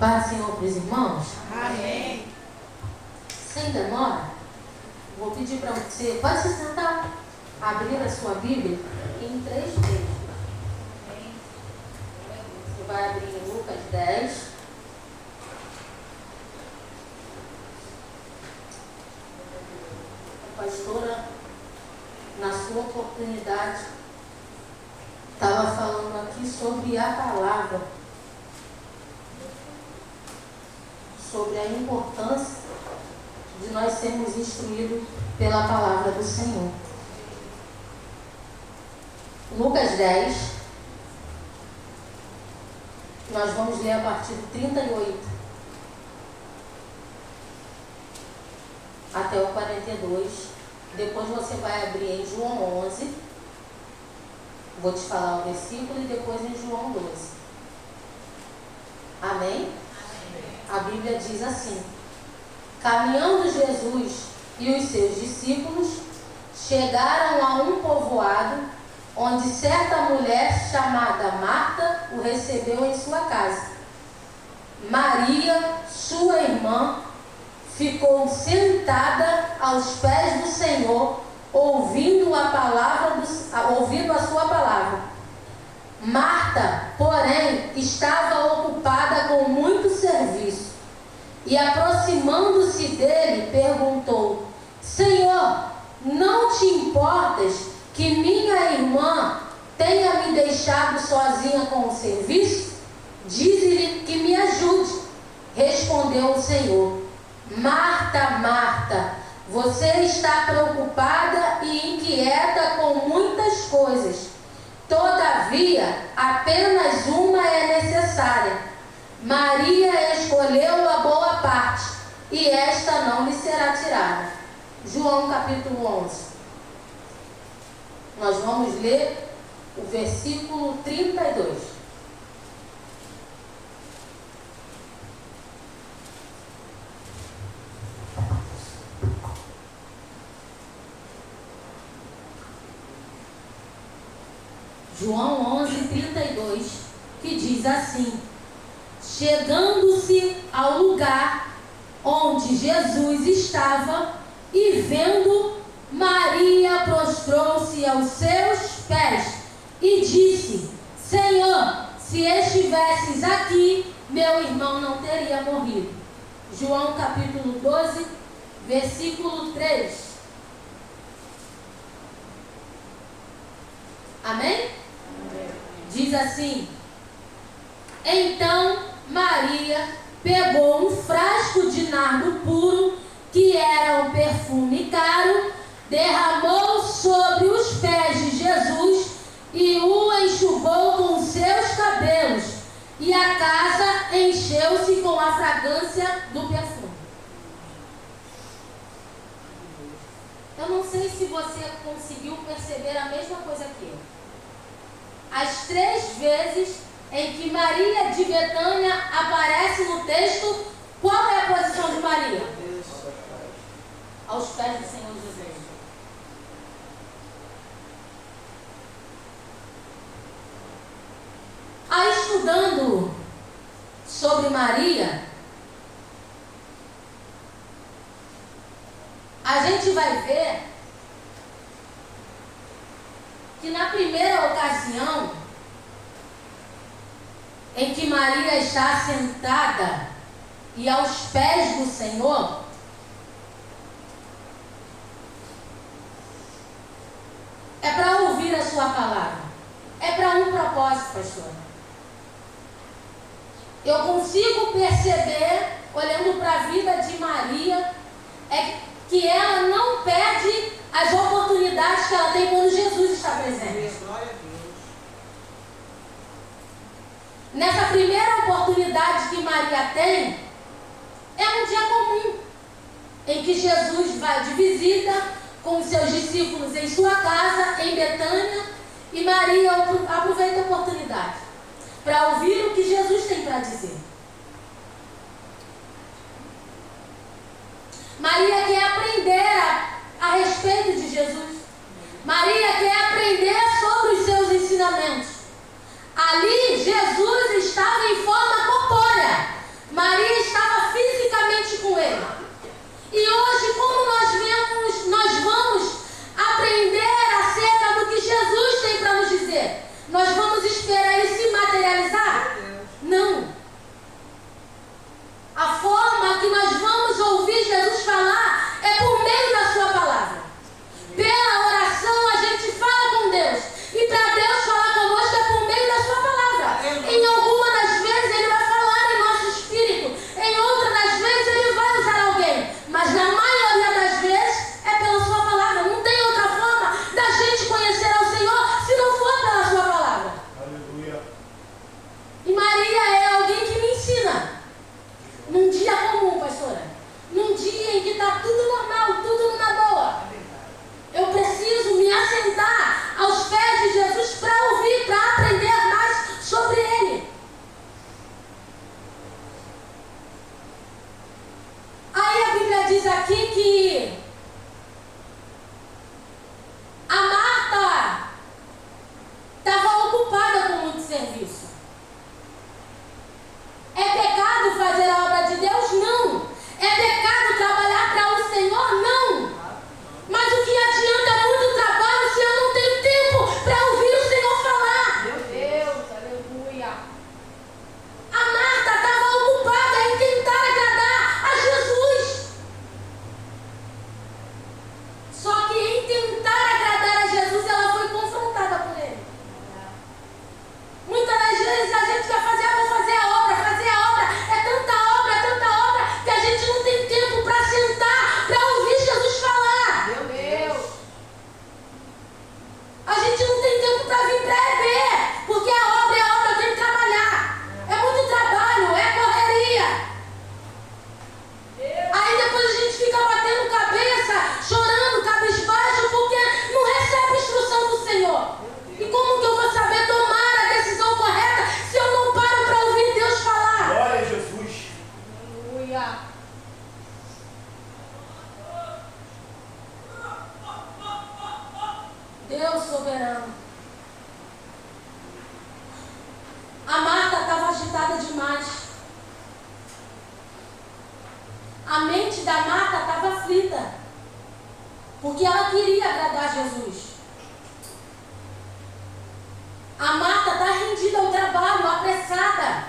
Paz do Senhor para os irmãos. Amém. Sem demora, vou pedir para você, pode se sentar, abrir a sua Bíblia em 3 textos. Você vai abrir em Lucas 10. A pastora, na sua oportunidade, estava falando aqui sobre a palavra, sobre a importância de nós sermos instruídos pela palavra do Senhor. Lucas 10, nós vamos ler a partir do 38 até o 42. Depois você vai abrir em João 11. Vou te falar o versículo e depois em João 12. Amém? A Bíblia diz assim: caminhando Jesus e os seus discípulos chegaram a um povoado onde certa mulher chamada Marta o recebeu em sua casa. Maria, sua irmã, ficou sentada aos pés do Senhor, ouvindo a sua palavra. Marta, porém, estava ocupada com muito serviço e, aproximando-se dele, perguntou: Senhor, não te importas que minha irmã tenha me deixado sozinha com o serviço? Dize-lhe que me ajude. Respondeu o Senhor: Marta, Marta, você está preocupada e inquieta com muitas coisas. Todavia, apenas uma é necessária. Maria escolheu a boa parte, e esta não lhe será tirada. João capítulo 11. Nós vamos ler o versículo 32. João 11, 32, que diz assim: chegando-se ao lugar onde Jesus estava e vendo, Maria prostrou-se aos seus pés e disse: Senhor, se estivesses aqui, meu irmão não teria morrido. João capítulo 12, versículo 3. Amém? Diz assim: então Maria pegou um frasco de nardo puro, que era um perfume caro, derramou sobre os pés de Jesus e o enxugou com seus cabelos, e a casa encheu-se com a fragrância do perfume. Eu não sei se você conseguiu perceber a mesma coisa que eu. As 3 vezes em que Maria de Betânia aparece no texto, qual é a posição de Maria? Aos pés do Senhor Jesus. Aí, estudando sobre Maria, a gente vai ver que na primeira ocasião em que Maria está sentada e aos pés do Senhor, é para ouvir a sua palavra, é para um propósito, pastor. Eu consigo perceber, olhando para a vida de Maria, que ela não perde as oportunidades que ela tem quando Jesus está presente. Nessa primeira oportunidade que Maria tem, é um dia comum, em que Jesus vai de visita com os seus discípulos em sua casa, em Betânia, e Maria aproveita a oportunidade para ouvir o que Jesus tem para dizer. Maria quer aprender a respeito de Jesus. Maria quer aprender sobre os seus ensinamentos. Ali, Jesus estava em forma corpórea, Deus soberano. A Marta estava agitada demais. A mente da Marta estava aflita, porque ela queria agradar Jesus. A Marta está rendida ao trabalho, apressada.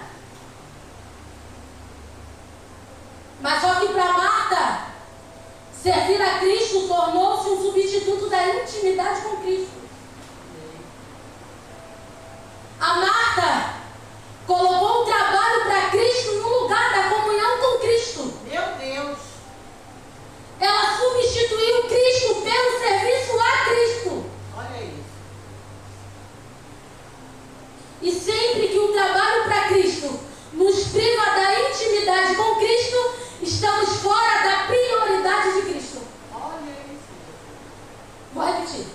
Mas só que para Marta, servir a Cristo tornou-se um substituto da intimidade com Cristo. A Marta colocou o trabalho para Cristo no lugar da comunhão com Cristo. Meu Deus! Ela substituiu Cristo pelo serviço a Cristo. Olha isso. E sempre que o trabalho para Cristo nos priva da intimidade com Cristo, estamos fora da prioridade de Cristo. Olha isso. Vou repetir.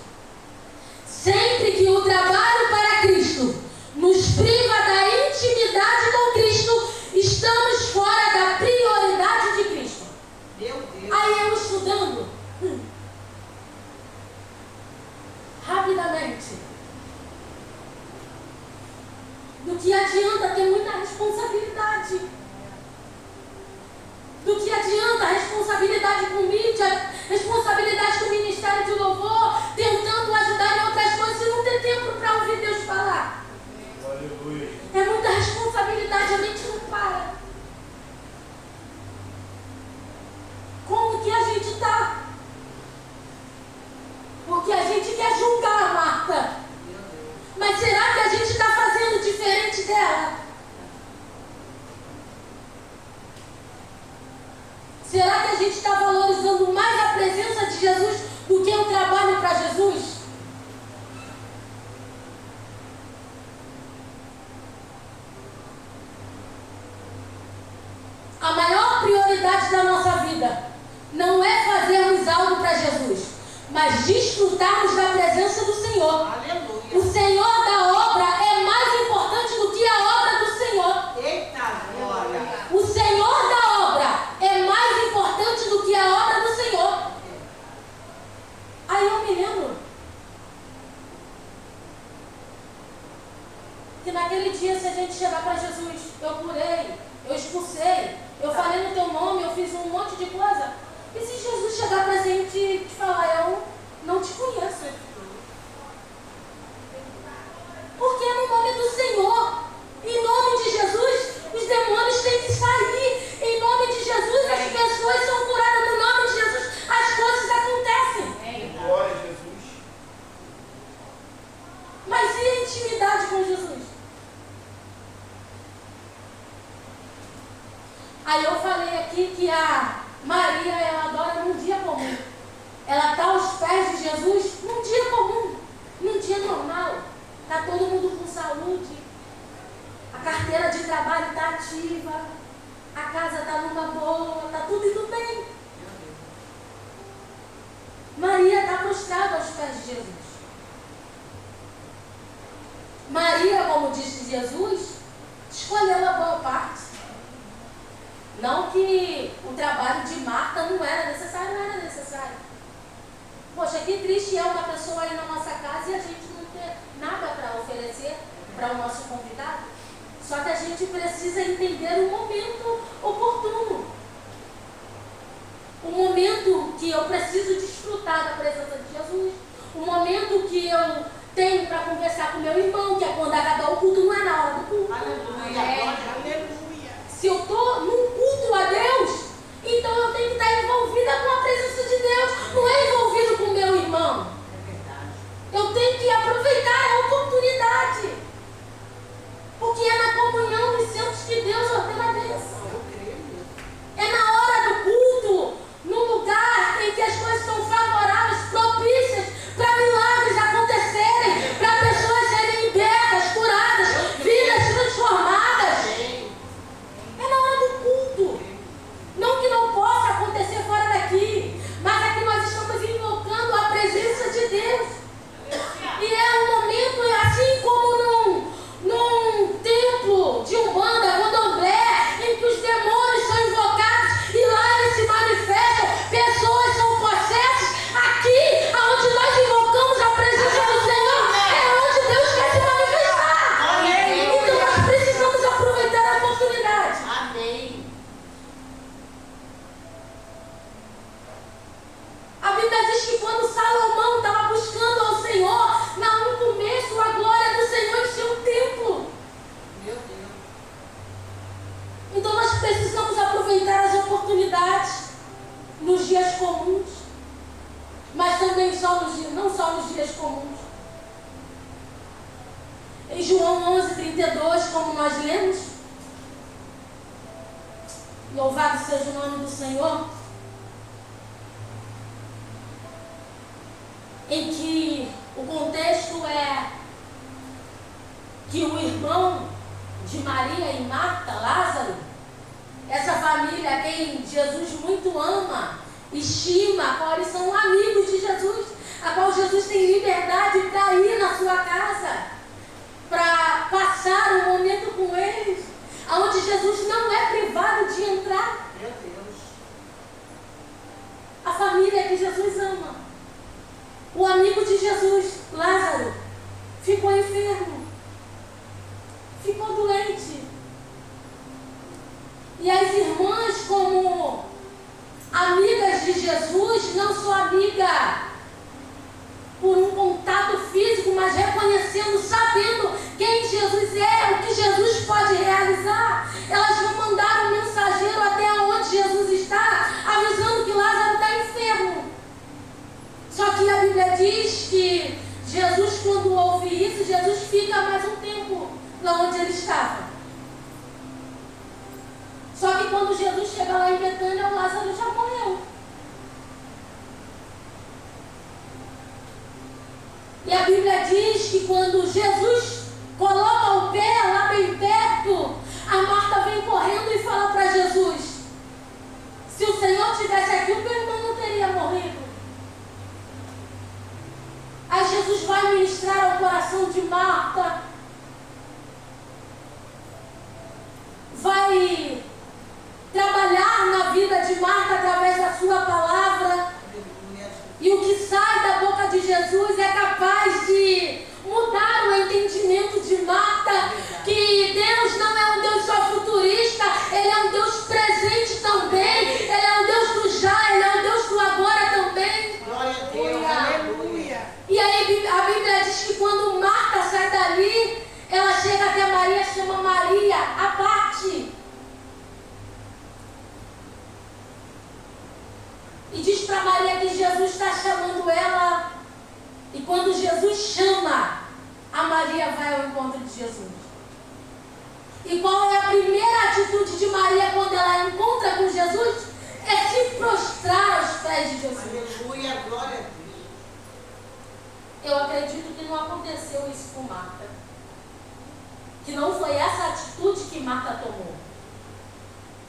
Sempre que o trabalho para Cristo nos priva da intimidade com Cristo, estamos fora da prioridade de Cristo. Meu Deus. Aí eu estudando, rapidamente, do que adianta ter muita responsabilidade? Do que adianta a responsabilidade com mídia, responsabilidade com o ministério de louvor, tentando ajudar em outras coisas e não ter tempo para ouvir Deus falar? Aleluia. É muita responsabilidade, a gente não para. Como que a gente está? Porque a gente quer julgar a Marta. Mas será que a gente está fazendo diferente dela? Será que a gente está valorizando mais a presença de Jesus do que o trabalho para Jesus? A maior prioridade da nossa vida não é fazermos algo para Jesus, mas desfrutarmos da presença do Senhor. Aleluia. O Senhor da obra é mais importante do que a obra do Senhor. Eita glória. O Senhor da obra é mais importante do que a obra do Senhor. Aí eu me lembro que naquele dia, se a gente chegar para Jesus, eu curei, eu expulsei, eu falei no teu nome, eu fiz um monte de coisa. E se Jesus chegar para a gente e te falar, eu não te conheço? Porque é no nome do Senhor, em nome de Jesus, os demônios têm que sair. Em nome de Jesus, as pessoas são curadas. No nome de Jesus, as coisas acontecem. Glória a Jesus. Mas e a intimidade com Jesus? Aí eu falei aqui que a Maria, ela adora num dia comum. Ela está aos pés de Jesus num dia comum, num dia normal. Está todo mundo com saúde, a carteira de trabalho está ativa, a casa está numa boa, está tudo indo bem. Maria está prostrada aos pés de Jesus. Maria, como disse Jesus, escolheu a boa parte. Não que o trabalho de Marta não era necessário, não era necessário. Poxa, que triste é uma pessoa aí na nossa casa e a gente não ter nada para oferecer para o nosso convidado. Só que a gente precisa entender o momento oportuno. O momento que eu preciso desfrutar da presença de Jesus. O momento que eu tenho para conversar com meu irmão, que é quando acabar o culto, não é na hora do culto. Aleluia. Aleluia. Se eu estou num culto a Deus, então eu tenho que estar envolvida com a presença de Deus, não é envolvido com o meu irmão. É verdade. Eu tenho que aproveitar a oportunidade, porque é na comunhão dos santos que Deus ordena a bênção. Eu creio. É na hora do culto, no lugar em que as coisas são favoráveis, propícias para milagres acontecerem, para pessoas serem libertas, curadas, vidas transformadas. dias comuns. Em João 11:32, como nós lemos, louvado seja o nome do Senhor, em que o contexto é que o irmão de Maria e Marta, Lázaro, essa família a quem Jesus muito ama, estima, a qual eles são amigos de Jesus, a qual Jesus tem liberdade para ir na sua casa, para passar um momento com eles, onde Jesus não é privado de entrar. Meu Deus. A família que Jesus ama. O amigo de Jesus, Lázaro, ficou enfermo, ficou doente. E as irmãs, como amigas de Jesus, não só amiga por um contato físico, mas reconhecendo, sabendo quem Jesus é, o que Jesus pode realizar, elas vão mandar um mensageiro até onde Jesus está, avisando que Lázaro está enfermo. Só que a Bíblia diz que Jesus, quando ouve isso, Jesus fica mais um tempo lá onde ele estava. Só que quando Jesus chega lá em Betânia, o Lázaro já morreu. E a Bíblia diz que quando Jesus coloca o pé lá bem perto, a Marta vem correndo e fala para Jesus: se o Senhor estivesse aqui, o meu irmão não teria morrido. Aí Jesus vai ministrar ao coração de Marta, vai trabalhar na vida de Marta através da sua palavra. E o que sai da boca de Jesus é capaz de mudar o entendimento de Marta, que Deus não é um Deus só futurista, Ele é um Deus presente também, Ele é um Deus do já, Ele é um Deus do agora também. Glória a Deus, aleluia. E aí a Bíblia diz que quando Marta sai dali, ela chega até Maria, chama Maria à parte. E diz para Maria que Jesus está chamando ela. E quando Jesus chama, a Maria vai ao encontro de Jesus. E qual é a primeira atitude de Maria quando ela encontra com Jesus? É se prostrar aos pés de Jesus. Aleluia, glória a Deus. Eu acredito que não aconteceu isso com Marta. Que não foi essa atitude que Marta tomou.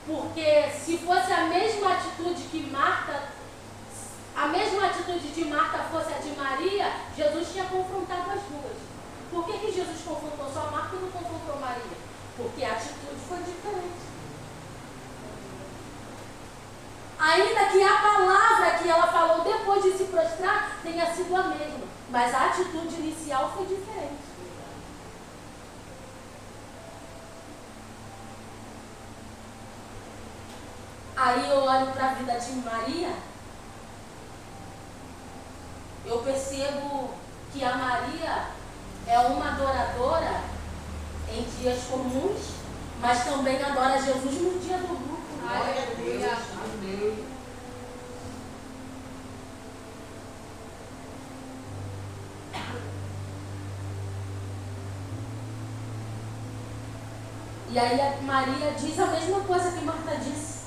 Porque se fosse a mesma atitude de Marta fosse a de Maria, Jesus tinha confrontado as duas. Por que Jesus confrontou só Marta e não confrontou Maria? Porque a atitude foi diferente. Ainda que a palavra que ela falou depois de se prostrar tenha sido a mesma, mas a atitude inicial foi diferente. Aí eu olho para a vida de Maria, eu percebo que a Maria é uma adoradora em dias comuns, mas também adora Jesus no dia do grupo. Glória a Deus, amém. E aí a Maria diz a mesma coisa que Marta disse: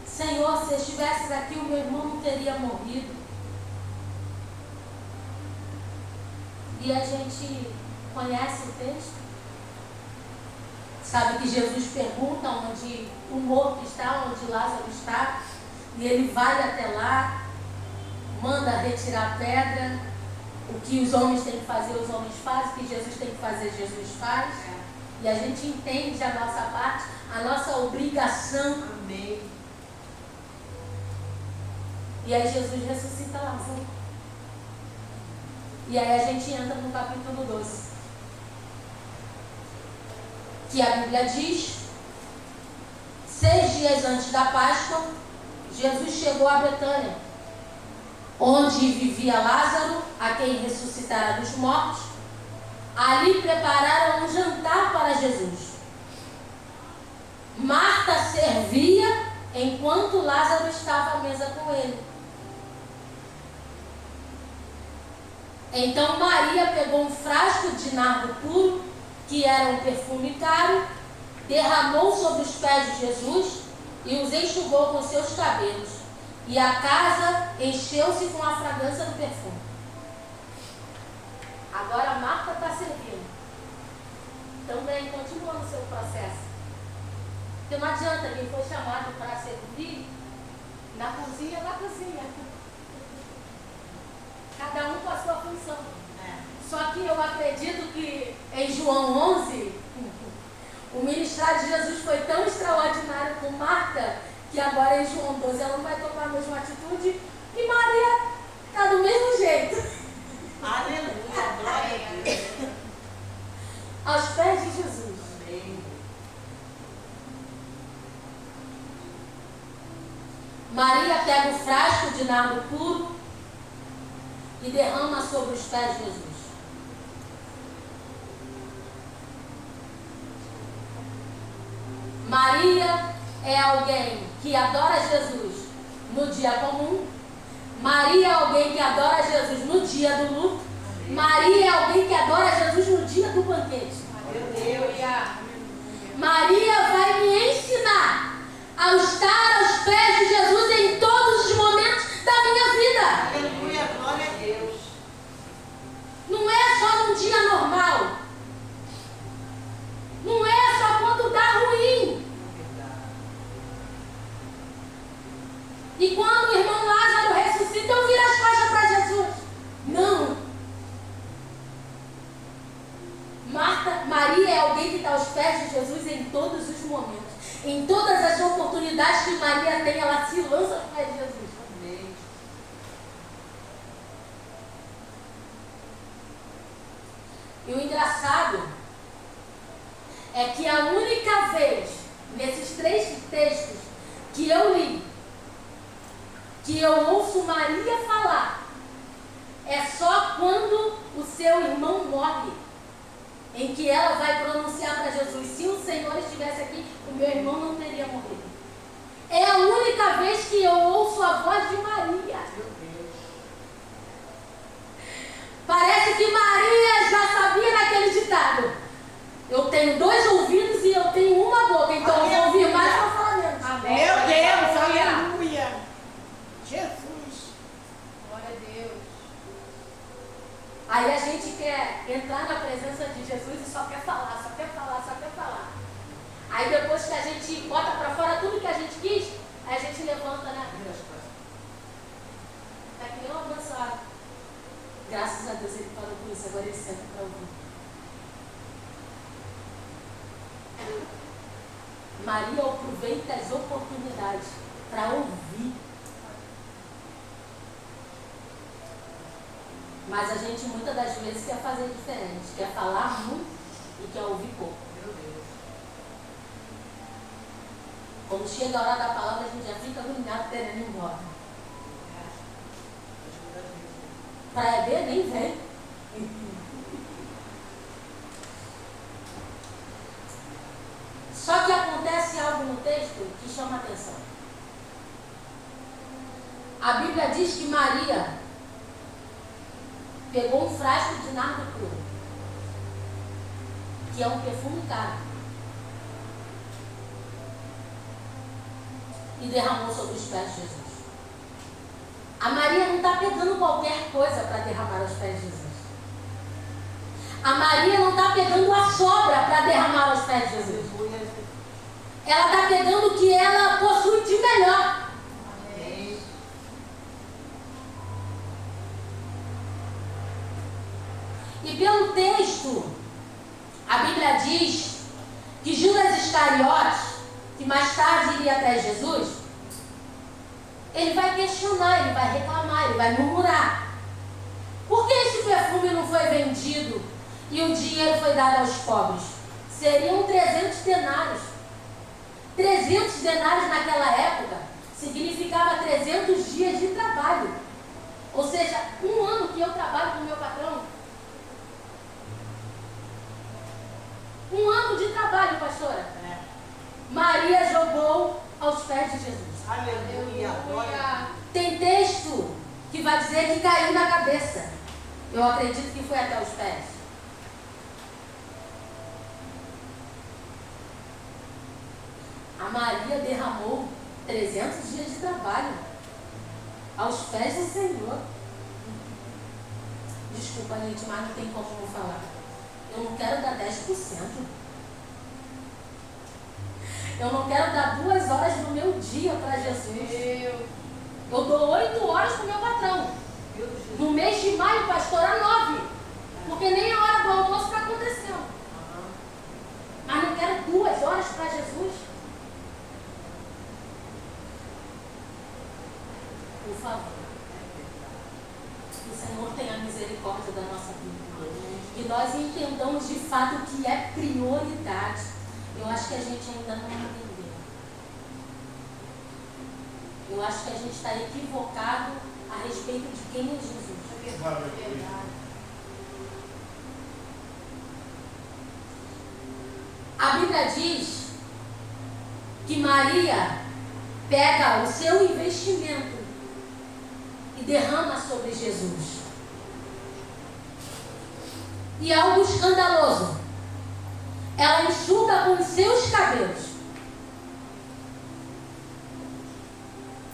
Senhor, se estivesses aqui, o meu irmão não teria morrido. E a gente conhece o texto, sabe que Jesus pergunta onde o morto está, onde Lázaro está, e ele vai até lá, manda retirar a pedra. O que os homens têm que fazer, os homens fazem. O que Jesus tem que fazer, Jesus faz. E a gente entende a nossa parte, a nossa obrigação. Amém. E aí Jesus ressuscita Lázaro. E aí a gente entra no capítulo 12. Que a Bíblia diz: 6 dias antes da Páscoa, Jesus chegou a Betânia, onde vivia Lázaro, a quem ressuscitara dos mortos. Ali prepararam um jantar para Jesus. Marta servia enquanto Lázaro estava à mesa com ele. Então Maria pegou um frasco de nardo puro, que era um perfume caro, derramou sobre os pés de Jesus e os enxugou com seus cabelos. E a casa encheu-se com a fragrância do perfume. Agora Marta está servindo. Também continua no seu processo. Porque não adianta quem foi chamado para servir na cozinha, na cozinha. Cada um com a sua função. Só que eu acredito que em João 11, o ministério de Jesus foi tão extraordinário com Marta, que agora em João 12 ela não vai tomar a mesma atitude e Maria está do mesmo jeito. Aleluia, glória a Deus. Aos pés de Jesus. Amém. Maria pega o frasco de nardo puro e derrama sobre os pés de Jesus. Maria é alguém que adora Jesus no dia comum. Maria é alguém que adora Jesus no dia do luto. Maria é alguém que adora Jesus no dia do banquete. Meu Deus. Maria vai me ensinar a estar aos pés de Jesus em todos os momentos da minha vida. Aleluia, glória a Deus. Não é só num dia normal. Não é só quando dá ruim. E quando o irmão Lázaro ressuscita, eu viro as costas para Jesus. Não. Maria é alguém que está aos pés de Jesus em todos os momentos. Em todas as oportunidades que Maria tem, ela se lança aos pés de Jesus. Amém. E o engraçado é que a única vez, nesses 3 textos que eu li, que eu ouço Maria falar, é só quando o seu irmão morre, em que ela vai pronunciar para Jesus: se o Senhor estivesse aqui, o meu irmão não teria morrido. É a única vez que eu ouço a voz de Maria. Parece que Maria já sabia naquele ditado: eu tenho 2 ouvidos e eu tenho uma boca, então eu vou ouvir mais para falar menos. Meu Deus, aleluia. Jesus. Glória a Deus. Aí a gente quer entrar na presença de Jesus e só quer falar, só quer falar, só quer falar. Aí depois que a gente bota para fora tudo que a gente quis, aí a gente levanta, né? Tá que nem um avançado. Graças a Deus ele falou com isso, agora ele senta para ouvir. Maria aproveita as oportunidades para ouvir. Mas a gente muitas das vezes quer fazer diferente, quer falar muito e quer ouvir pouco. Meu Deus. Quando chega a hora da palavra, a gente já fica agoniado querendo ir embora. Para EB nem vem. Só que acontece algo no texto que chama a atenção. A Bíblia diz que Maria pegou um frasco de nardo puro, que é um perfume caro, e derramou sobre os pés de Jesus. A Maria não está pegando qualquer coisa para derramar aos pés de Jesus. A Maria não está pegando a sobra para derramar aos pés de Jesus. Ela está pegando o que ela possui de melhor. Amém. E pelo texto, a Bíblia diz que Judas Iscariotes, que mais tarde iria atrás de Jesus, ele vai questionar, ele vai reclamar, ele vai murmurar. Por que esse perfume não foi vendido e o dinheiro foi dado aos pobres? Seriam 300 denários. 300 denários naquela época significava 300 dias de trabalho. Ou seja, 1 ano que eu trabalho com o meu patrão. 1 ano de trabalho, pastora. Maria jogou aos pés de Jesus. Aleluia, glória a Deus. Tem texto que vai dizer que caiu na cabeça. Eu acredito que foi até os pés. A Maria derramou 300 dias de trabalho aos pés do Senhor. Desculpa, gente, mas não tem como não falar. Eu não quero dar 10%. Eu não quero dar 2 horas do meu dia para Jesus. Eu dou 8 horas para o meu patrão. No mês de maio, pastora, 9. Porque nem a hora do almoço está acontecendo. Mas não quero 2 horas para Jesus. Por favor. Que o Senhor tenha misericórdia da nossa vida. Que nós entendamos de fato o que é prioridade. Eu acho que a gente ainda não entendeu. Eu acho que a gente está equivocado a respeito de quem é Jesus. A Bíblia diz que Maria pega o seu investimento e derrama sobre Jesus. E algo escandaloso, ela enxuga com os seus cabelos.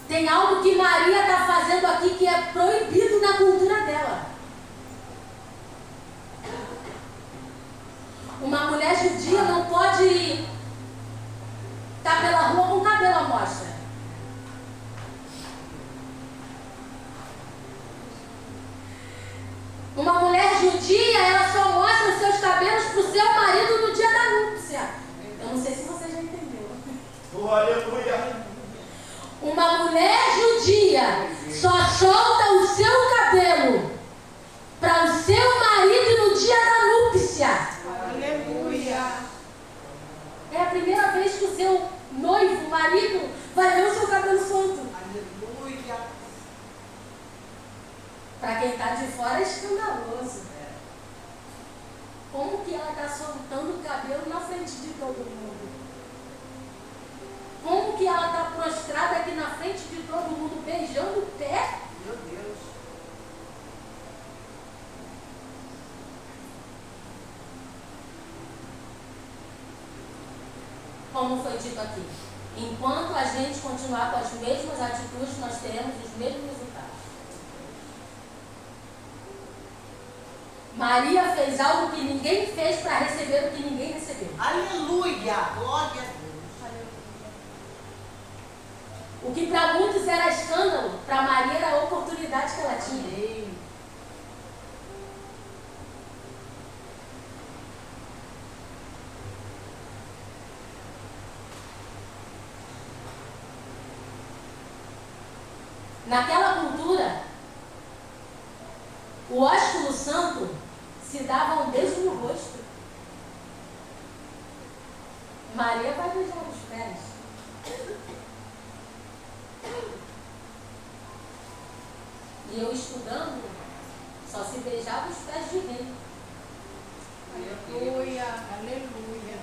Tem algo que Maria está fazendo aqui que é proibido na cultura dela. Uma mulher judia não pode estar pela rua com o cabelo à mostra. Uma mulher judia, ela só mostra os seus cabelos para o seu marido no dia da núpcia. Eu não sei se você já entendeu. Aleluia. Uma mulher judia só solta o seu cabelo para o seu marido no dia da núpcia. Aleluia. É a primeira vez que o seu noivo, marido, vai ver o seu cabelo solto. Aleluia. Para quem está de fora é escandaloso. Como que ela está soltando o cabelo na frente de todo mundo? Como que ela está prostrada aqui na frente de todo mundo, beijando o pé? Meu Deus. Como foi dito aqui, enquanto a gente continuar com as mesmas atitudes, nós teremos os mesmos resultados. Maria fez algo que ninguém fez para receber o que ninguém recebeu. Aleluia. Glória a Deus. O que para muitos era escândalo, para Maria era a oportunidade que ela tinha. Amém. Naquela cultura, o ósculo santo se dava um beijo no rosto. Maria vai beijar os pés. E eu estudando, só se beijava os pés de rei. Aleluia. Aleluia.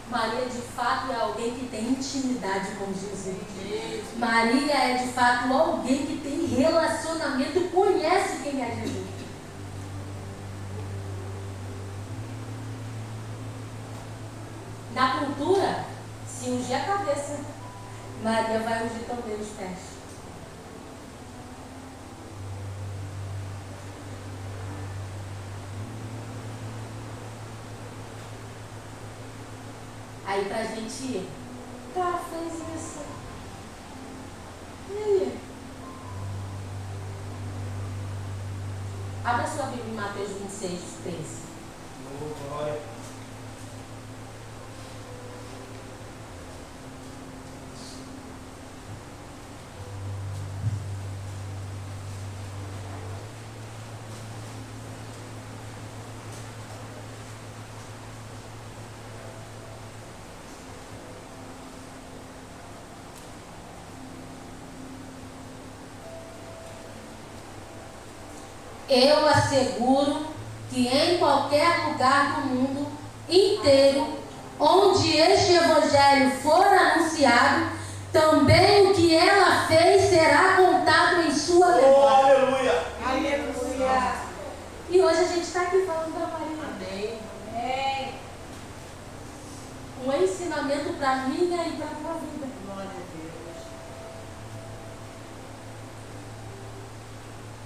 Maria de fato é alguém que tem intimidade com Jesus. Maria é de fato alguém que tem relacionamento, conhece quem é Jesus. Na cultura, se ungir a cabeça, Maria vai ungir também os pés. Aí pra gente ir, tá, fez isso. E aí? Abra sua Bíblia em Mateus 26, 13. Glória. Eu asseguro que em qualquer lugar do mundo inteiro, onde este evangelho for anunciado, também o que ela fez será contado em sua Oh, memória. aleluia. para a minha e para a tua vida. Glória a Deus.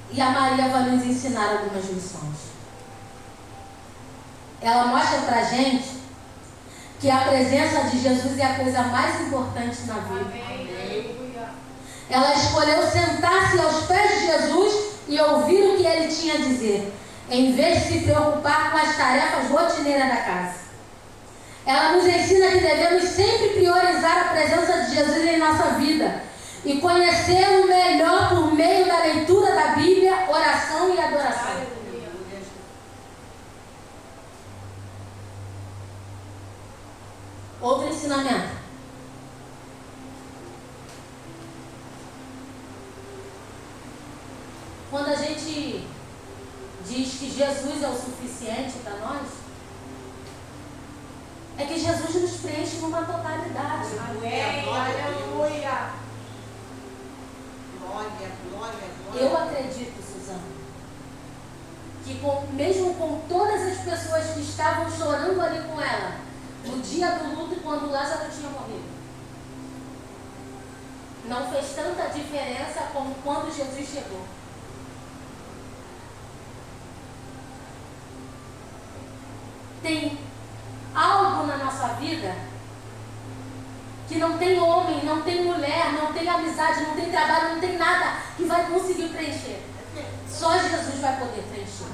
E a Maria vai nos ensinar algumas lições. Ela mostra para a gente que a presença de Jesus é a coisa mais importante na vida. Amém. Ela escolheu sentar-se aos pés de Jesus e ouvir o que ele tinha a dizer, em vez de se preocupar com as tarefas rotineiras da casa. Ela nos ensina que devemos sempre priorizar a presença de Jesus em nossa vida e conhecê-lo melhor por meio da leitura da Bíblia, oração e adoração. Outro ensinamento. Quando a gente diz que Jesus é o suficiente para nós, é que Jesus nos preenche numa totalidade. Amém. Aleluia. Glória, glória, glória. Eu acredito, Suzana, que mesmo com todas as pessoas que estavam chorando ali com ela, no dia do luto, quando Lázaro tinha morrido, não fez tanta diferença como quando Jesus chegou. Tem algo na nossa vida que não tem homem, não tem mulher, não tem amizade, não tem trabalho, não tem nada que vai conseguir preencher. Só Jesus vai poder preencher.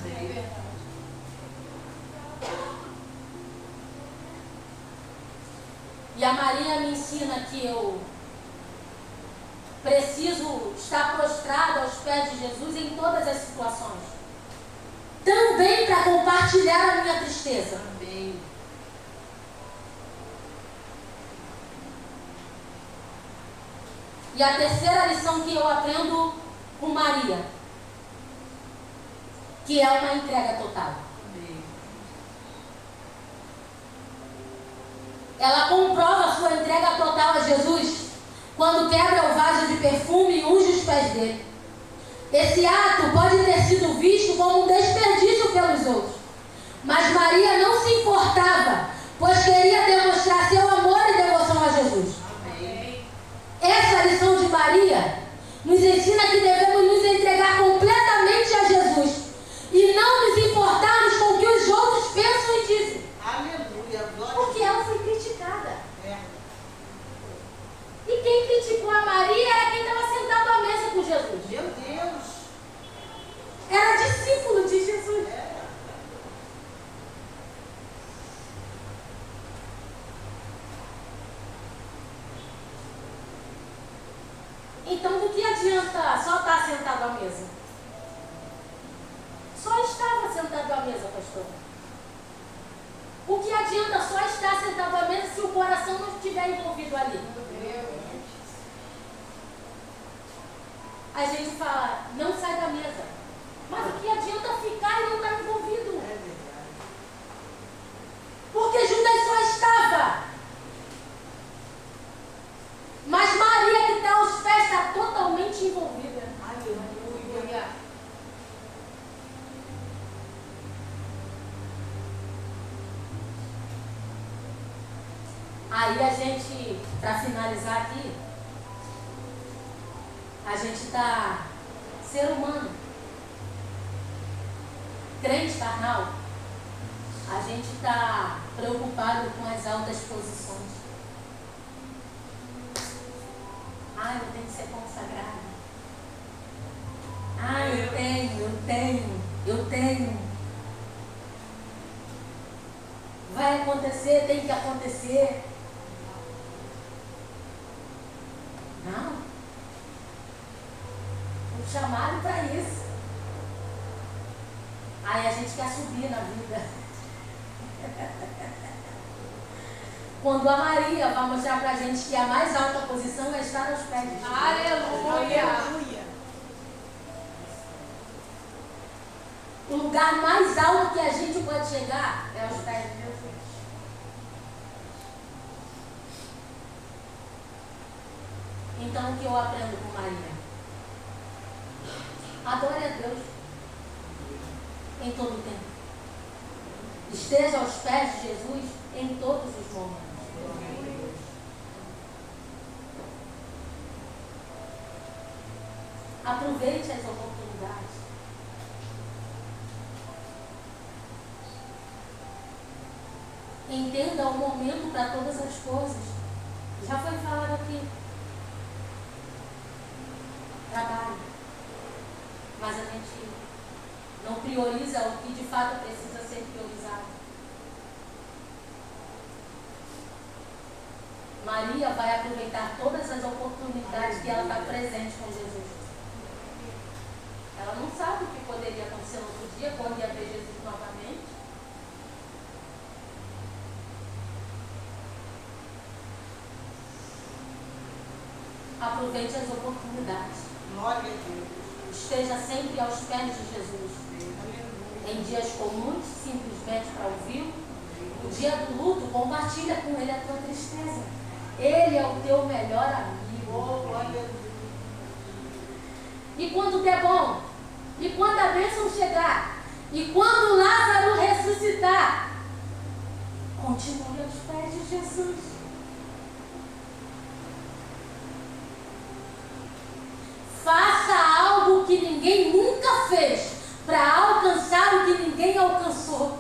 E a Maria me ensina que eu preciso estar prostrado aos pés de Jesus em todas as situações. Também para compartilhar a minha tristeza. Amém. E a terceira lição que eu aprendo com Maria, que é uma entrega total. Amém. Ela comprova sua entrega total a Jesus quando quebra o vaso de perfume e unge os pés dele. Esse ato pode ter sido visto como um desperdício pelos outros, mas Maria não se importava, pois queria demonstrar seu amor e devoção a Jesus. Amém. Essa lição de Maria nos ensina que devemos nos entregar completamente a Jesus e não nos importarmos com o que os outros pensam e dizem. Aleluia. Glória. Porque ela foi criticada. É. E quem criticou a Maria era quem estava sentado à mesa com Jesus. Meu Deus. Era discípulo de Jesus. Então, do que adianta só estar sentado à mesa? Só estava sentado à mesa, pastor. O que adianta só estar sentado à mesa se o coração não estiver envolvido ali? A gente fala, não sai da mesa. Mas o que adianta ficar e não estar envolvido? É verdade. Porque Judas só estava. Mas Maria, que está aos pés, está totalmente envolvida. Aleluia. Aí a gente, para finalizar aqui, a gente está ser humano, crente carnal, a gente está preocupado com as altas posições. Ah, eu tenho que ser consagrado. Ah, eu tenho. Vai acontecer, tem que acontecer. Não. Fui chamado para isso. Aí a gente quer subir na vida. Quando a Maria vai mostrar para a gente que a mais alta posição é estar aos pés de Jesus. Aleluia. O lugar mais alto que a gente pode chegar é aos pés de Jesus. Então, o que eu aprendo com Maria? Adore a Deus em todo o tempo. Esteja aos pés de Jesus em todos os momentos. Aproveite as oportunidades. Entenda o momento para todas as coisas. Já foi falado aqui. Trabalho. Mas a gente não prioriza o que de fato precisa ser priorizado. Maria vai aproveitar todas as oportunidades que ela está presente com Jesus. Ela não sabe o que poderia acontecer no outro dia, quando ia ver Jesus novamente. Aproveite as oportunidades. Glória a Deus. Esteja sempre aos pés de Jesus. Em dias comuns, simplesmente para ouvir. O dia do luto, compartilha com ele a tua tristeza. Ele é o teu melhor amigo. Oh, glória a Deus. E quando der bom, e quando a bênção chegar, e quando Lázaro ressuscitar, continue aos pés de Jesus. Faça algo que ninguém nunca fez, para alcançar o que ninguém alcançou.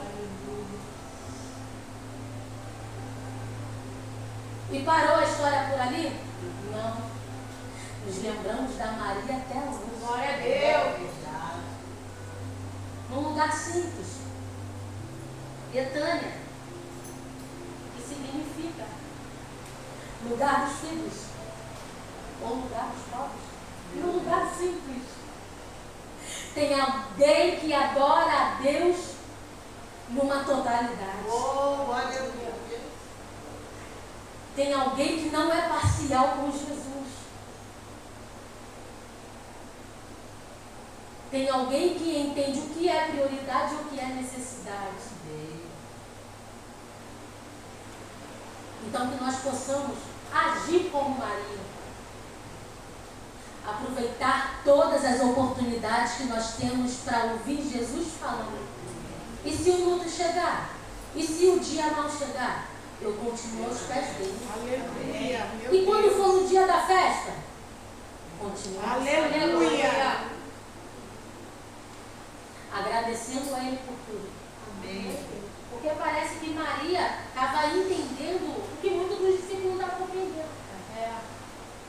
E parou a história por ali? Não. Nos lembramos da Maria até hoje. Glória a Deus. Num lugar simples. Betânia. Que significa lugar dos filhos. Ou lugar dos pobres. Num lugar simples. Tem alguém que adora a Deus numa totalidade. Oh, glória a Deus. Tem alguém que não é parcial com Jesus. Tem alguém que entende o que é prioridade e o que é necessidade. Então que nós possamos agir como Maria. Aproveitar todas as oportunidades que nós temos para ouvir Jesus falando. E se o luto chegar? E se o dia não chegar? Eu continuo aos pés dele. Aleluia. E quando for no dia da festa? Continuo. Aleluia. Agradecendo a ele por tudo. Amém. Porque parece que Maria estava entendendo o que muitos dos discípulos não estavam compreendendo.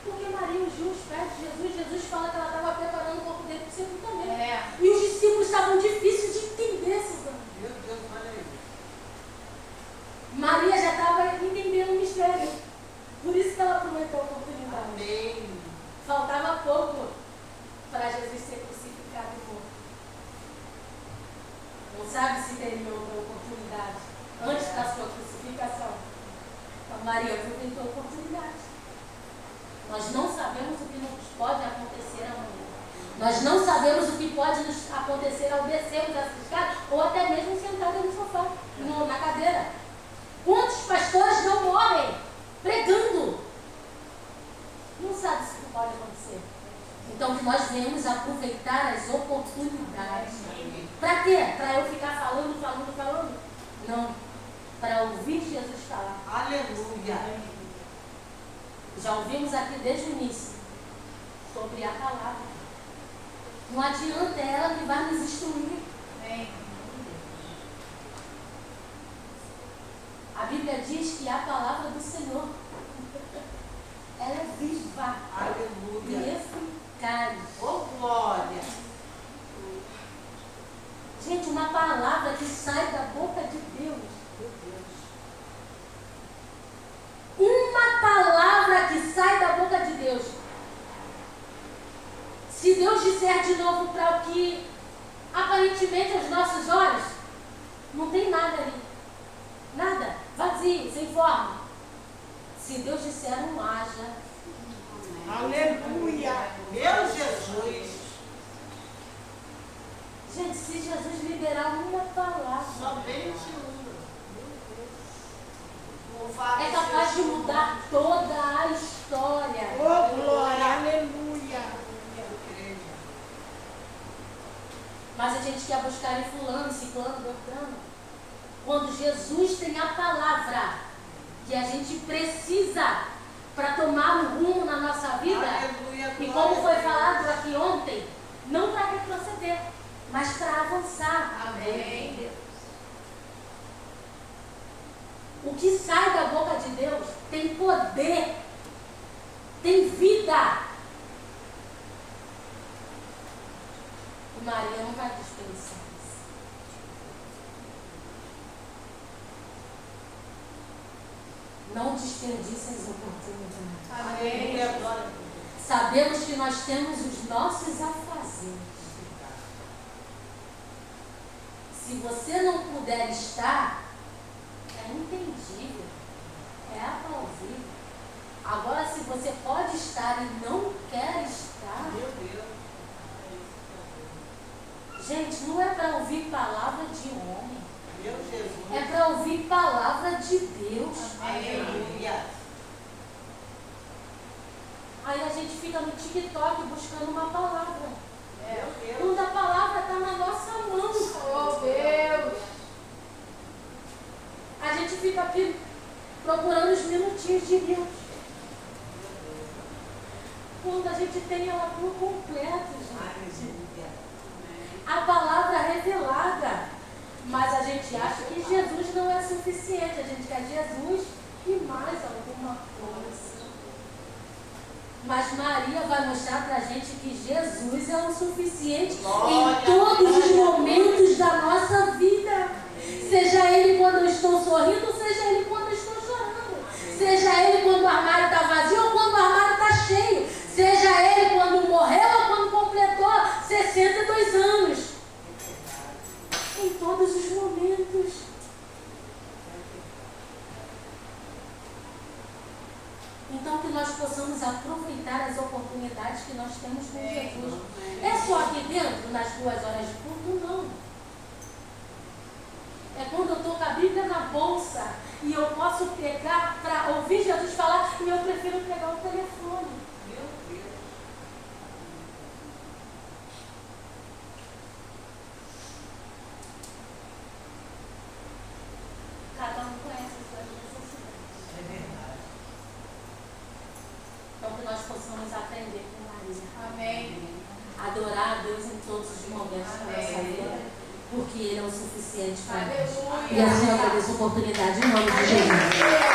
Porque Maria ungiu os pés de Jesus. Jesus fala que ela estava preparando o corpo dele para o sepultamento também. E os discípulos estavam difíceis de entender, Suzana. Meu Deus, olha aí. Maria já estava entendendo o mistério. Por isso que ela aproveitou a oportunidade. Amém. Faltava pouco para Jesus ser crucificado e morto. Não sabe se teria outra oportunidade antes da sua crucificação. A Maria aproveitou a oportunidade. Nós não sabemos o que nos pode acontecer amanhã. Nós não sabemos o que pode nos acontecer ao descermos essa escada ou até mesmo sentados no sofá, na cadeira. Quantos pastores não morrem pregando? Não sabe se isso pode acontecer. Então que nós venhamos aproveitar as oportunidades. Para quê? Para eu ficar falando? Não. Para ouvir Jesus falar. Aleluia. Já ouvimos aqui desde o início sobre a palavra. Não adianta, é ela que vai nos instruir. A Bíblia diz que a palavra do Senhor, ela é viva. Aleluia. E eficaz. Oh, glória. Gente, uma palavra que sai da boca de Deus. Meu Deus. Uma palavra que sai da boca de Deus. Se Deus disser de novo para o que aparentemente aos nossos olhos não tem nada ali. Nada. Vazio, sem forma. Se Deus disser um haja. Aleluia. Meu Jesus. Gente, se Jesus liberar uma palavra, Somente uma. é capaz de mudar toda a história. Oh, glória. Aleluia. Mas a gente quer buscar em fulano, ciclano, beltrano. Quando Jesus tem a palavra que a gente precisa para tomar um rumo na nossa vida, Aleluia. E como foi falado aqui ontem, não para retroceder, mas para avançar. Amém. O que sai da boca de Deus tem poder, tem vida. E Maria não vai desperdiçar isso. Não desperdice as oportunidades. Amém. Sabemos que nós temos os nossos afazeres. Se você não puder estar, é entendível, é aplausível. Agora, se você pode estar e não quer estar, Meu Deus. gente, não é para ouvir palavra de homem, Meu Jesus. é para ouvir palavra de Deus. Aleluia. Aí a gente fica no TikTok buscando uma palavra. Meu Deus. Quando a palavra está na nossa mão. Oh, Deus. A gente fica aqui procurando os minutinhos de Deus. Quando a gente tem ela por completo, gente. A palavra revelada. Mas a gente acha que Jesus não é suficiente. A gente quer Jesus e mais alguma coisa. Mas Maria vai mostrar para a gente que Jesus é o suficiente em todos os momentos da nossa vida. Seja Ele quando eu estou sorrindo, seja Ele quando eu estou chorando. Seja Ele quando o armário está vazio ou quando o armário está cheio. Seja Ele quando morreu ou quando completou 62 anos. Em todos os momentos. Então que nós possamos aproveitar as oportunidades que nós temos com Jesus. É só aqui dentro, nas 2 horas de culto? Não. É quando eu estou com a Bíblia na bolsa e eu posso pegar para ouvir Jesus falar e eu prefiro pegar o telefone. Meu Deus. Cada um conhece as suas necessidades. É verdade. Então que nós possamos aprender com Maria. Amém. Adorar a Deus em todos os momentos da nossa vida, porque Ele é o suficiente para nós. Aleluia. E assim eu agradeço a oportunidade em nome de Jesus.